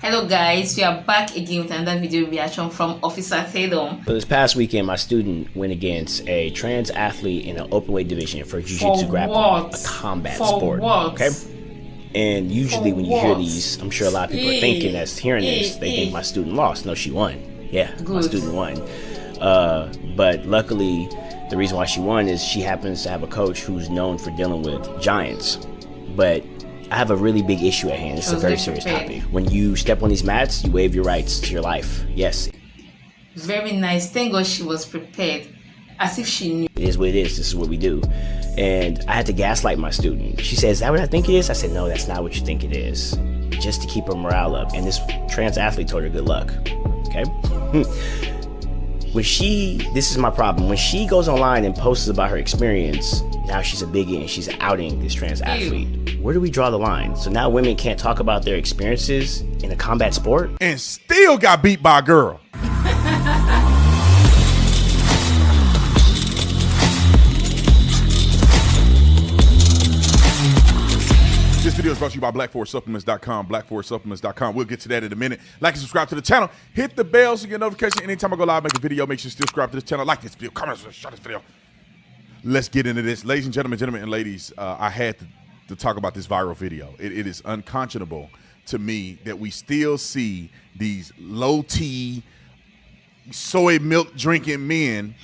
Hello guys, we are back again with another video reaction from Officer Thedom. So this past weekend, my student went against a trans athlete in an open weight division for jiu-jitsu grappling, a combat sport. What? Okay. And usually when you hear these, I'm sure a lot of people are thinking that's hearing this, they think my student lost. No, she won. Yeah, my student won. But luckily, the reason why she won is she happens to have a coach who's known for dealing with giants. But I have a really big issue at hand. It's a very serious topic. When you step on these mats, you waive your rights to your life. Yes. Very nice. Thank God she was prepared. As if she knew. It is what it is. This is what we do. And I had to gaslight my student. She said, "Is that what I think it is?" I said, "No, that's not what you think it is." Just to keep her morale up. And this trans athlete told her good luck. Okay? This is my problem. When she goes online and posts about her experience, now she's a biggie and she's outing this trans athlete. Where do we draw the line? So now women can't talk about their experiences in a combat sport? And still got beat by a girl. This video is brought to you by blackforestsupplements.com, blackforestsupplements.com. We'll get to that in a minute. Like and subscribe to the channel. Hit the bell so you get notification anytime I go live, make a video. Make sure you still subscribe to this channel. Like this video, comment, share this video. Let's get into this. Ladies and gentlemen, and ladies, I had to talk about this viral video. It is unconscionable to me that we still see these low-T, soy milk drinking men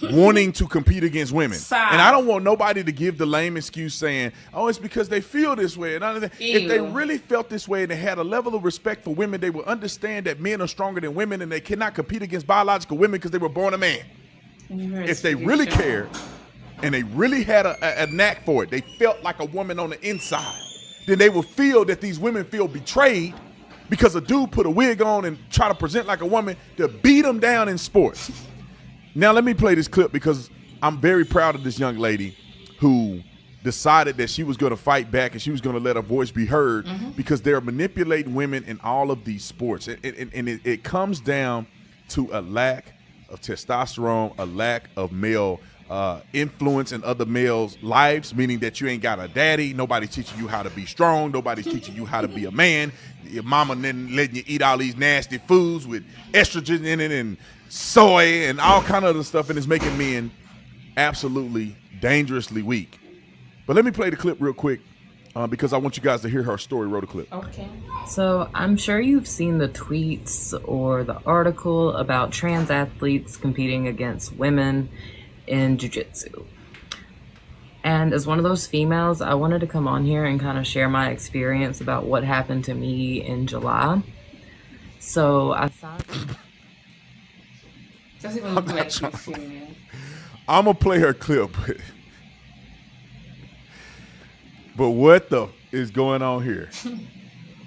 wanting to compete against women. And I don't want nobody to give the lame excuse saying, oh, it's because they feel this way. And if they really felt this way and they had a level of respect for women, they would understand that men are stronger than women and they cannot compete against biological women because they were born a man. If they really cared and they really had a knack for it, they felt like a woman on the inside, then they would feel that these women feel betrayed because a dude put a wig on and try to present like a woman to beat them down in sports. Now let me play this clip because I'm very proud of this young lady who decided that she was going to fight back and she was going to let her voice be heard because they're manipulating women in all of these sports. And it comes down to a lack of testosterone, a lack of male influence in other males' lives, meaning that you ain't got a daddy, nobody's teaching you how to be strong, nobody's teaching you how to be a man, your mama then letting you eat all these nasty foods with estrogen in it and soy and all kind of other stuff, and it's making men absolutely dangerously weak. But let me play the clip real quick because I want you guys to hear her story. Roll the clip. Okay. So I'm sure you've seen the tweets or the article about trans athletes competing against women in jiu-jitsu. And as one of those females, I wanted to come on here and kind of share my experience about what happened to me in July. So I thought... Doesn't even look like she's female. I'm going to play her clip. But what the is going on here?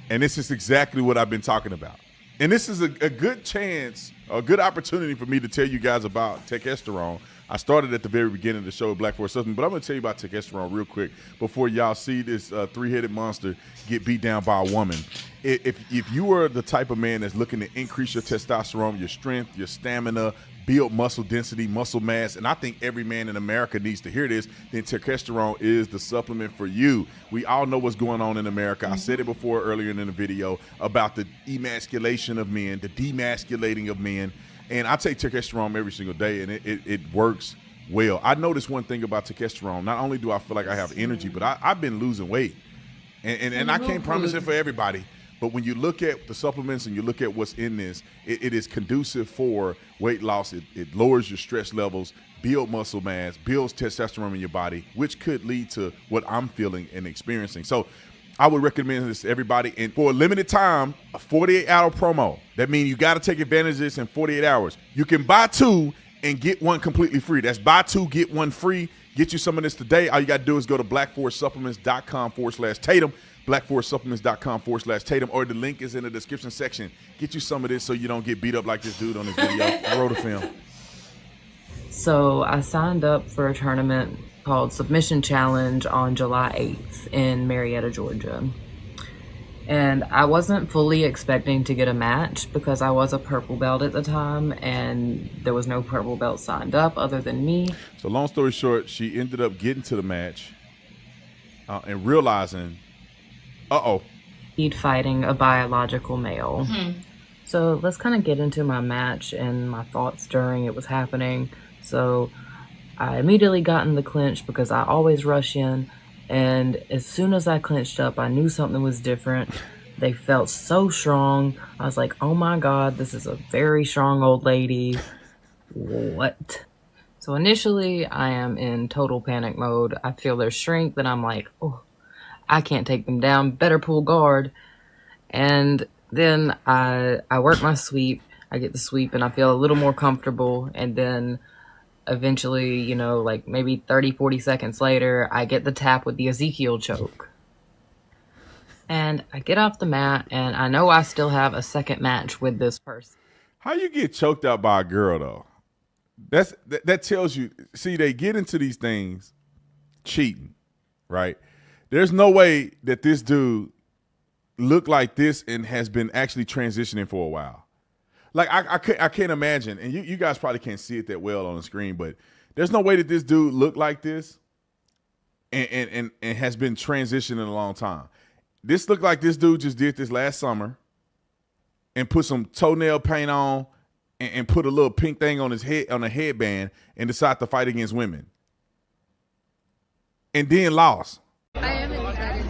And this is exactly what I've been talking about. And this is a good chance, a good opportunity for me to tell you guys about testosterone. I started at the very beginning of the show, Black Force Substance, but I'm going to tell you about testosterone real quick before y'all see this three-headed monster get beat down by a woman. If you are the type of man that's looking to increase your testosterone, your strength, your stamina, build muscle density, muscle mass, and I think every man in America needs to hear this, then testosterone is the supplement for you. We all know what's going on in America. I said it before earlier in the video about the emasculation of men, the demasculating of men. And I take testosterone every single day, and it works well. I noticed one thing about testosterone. Not only do I feel like I have energy, but I've been losing weight. And I can't promise it for everybody. But when you look at the supplements and you look at what's in this, it is conducive for weight loss. It lowers your stress levels, builds muscle mass, builds testosterone in your body, which could lead to what I'm feeling and experiencing. So I would recommend this to everybody. And for a limited time, a 48-hour promo. That means you got to take advantage of this in 48 hours. You can buy two and get one completely free. That's buy two, get one free. Get you some of this today. All you got to do is go to blackforestsupplements.com/Tatum, blackforestsupplements.com/Tatum, or the link is in the description section. Get you some of this so you don't get beat up like this dude on this video. I wrote a film. So I signed up for a tournament called Submission Challenge on July 8th in Marietta, Georgia. And I wasn't fully expecting to get a match because I was a purple belt at the time and there was no purple belt signed up other than me. So long story short, she ended up getting to the match and realizing, uh-oh, he'd fighting a biological male. So let's kind of get into my match and my thoughts during it was happening. So I immediately got in the clinch because I always rush in, and as soon as I clinched up, I knew something was different. They felt so strong. I was like, oh my God, this is a very strong old lady. What? So initially, I am in total panic mode. I feel their strength, and I'm like, oh, I can't take them down. Better pull guard. And then I work my sweep. I get the sweep, and I feel a little more comfortable. And then eventually, you know, like maybe 30, 40 seconds later, I get the tap with the Ezekiel choke. And I get off the mat, and I know I still have a second match with this person. How you get choked out by a girl, though? That tells you, see, they get into these things cheating, right? There's no way that this dude looked like this and has been actually transitioning for a while. Like, I can't imagine, and you guys probably can't see it that well on the screen, but there's no way that this dude looked like this and has been transitioning a long time. This looked like this dude just did this last summer and put some toenail paint on and put a little pink thing on his head, on a headband, and decided to fight against women. And then lost. I am excited.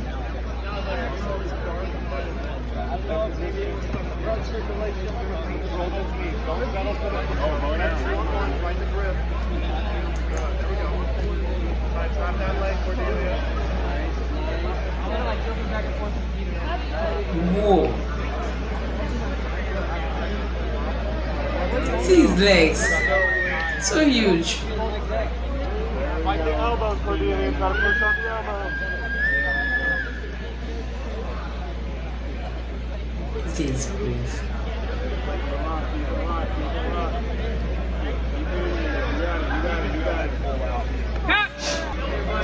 Whoa. See his legs. So huge. Fight the elbows, Cordelia. You gotta push on the elbows. It is brave.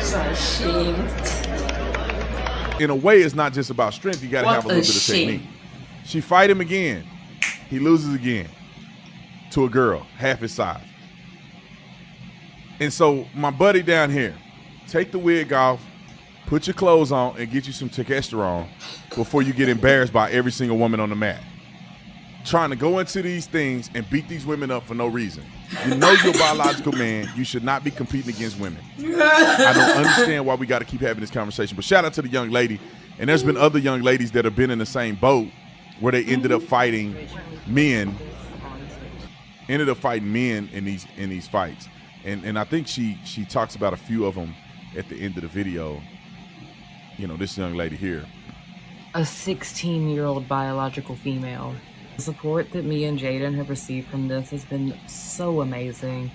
So ashamed. In a way, it's not just about strength. You got to have a little bit of technique. She fight him again. He loses again to a girl half his size. And so my buddy down here, take the wig off, put your clothes on, and get you some testosterone before you get embarrassed by every single woman on the mat. Trying to go into these things and beat these women up for no reason. You know you're a biological man. You should not be competing against women. I don't understand why we got to keep having this conversation. But shout out to the young lady. And there's been other young ladies that have been in the same boat where they ended up fighting men. Ended up fighting men in these fights. And I think she talks about a few of them at the end of the video. You know, this young lady here. A 16-year-old biological female. The support that me and Jaden have received from this has been so amazing.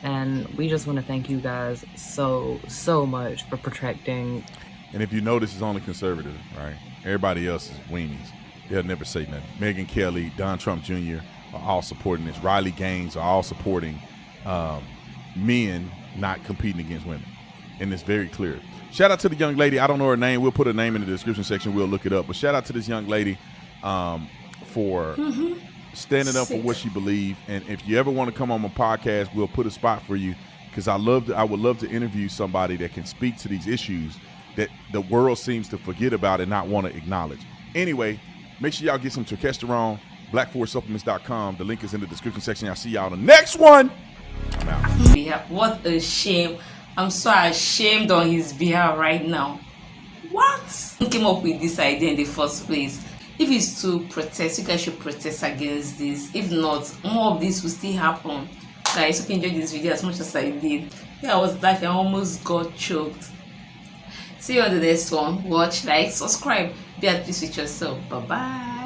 And we just want to thank you guys so much for protecting. And if you notice, it's only conservative, right? Everybody else is weenies. They'll never say nothing. Megyn Kelly, Don Trump Jr. are all supporting this. Riley Gaines are all supporting men not competing against women. And it's very clear. Shout out to the young lady. I don't know her name. We'll put her name in the description section. We'll look it up. But shout out to this young lady for standing up for what she believes. And if you ever want to come on my podcast, we'll put a spot for you, because I would love to interview somebody that can speak to these issues that the world seems to forget about and not want to acknowledge. Anyway, make sure y'all get some testosterone. BlackForceSupplements.com. The link is in the description section. I'll see y'all on the next one. I'm out. Yeah, what a shame. I'm so ashamed on his behalf right now. What? Who came up with this idea in the first place? If it's to protest, you guys should protest against this. If not, more of this will still happen. Guys, hope you enjoyed this video as much as I did. Yeah, I was laughing. I almost got choked. See you on the next one. Watch, like, subscribe. Be at peace with yourself. Bye-bye.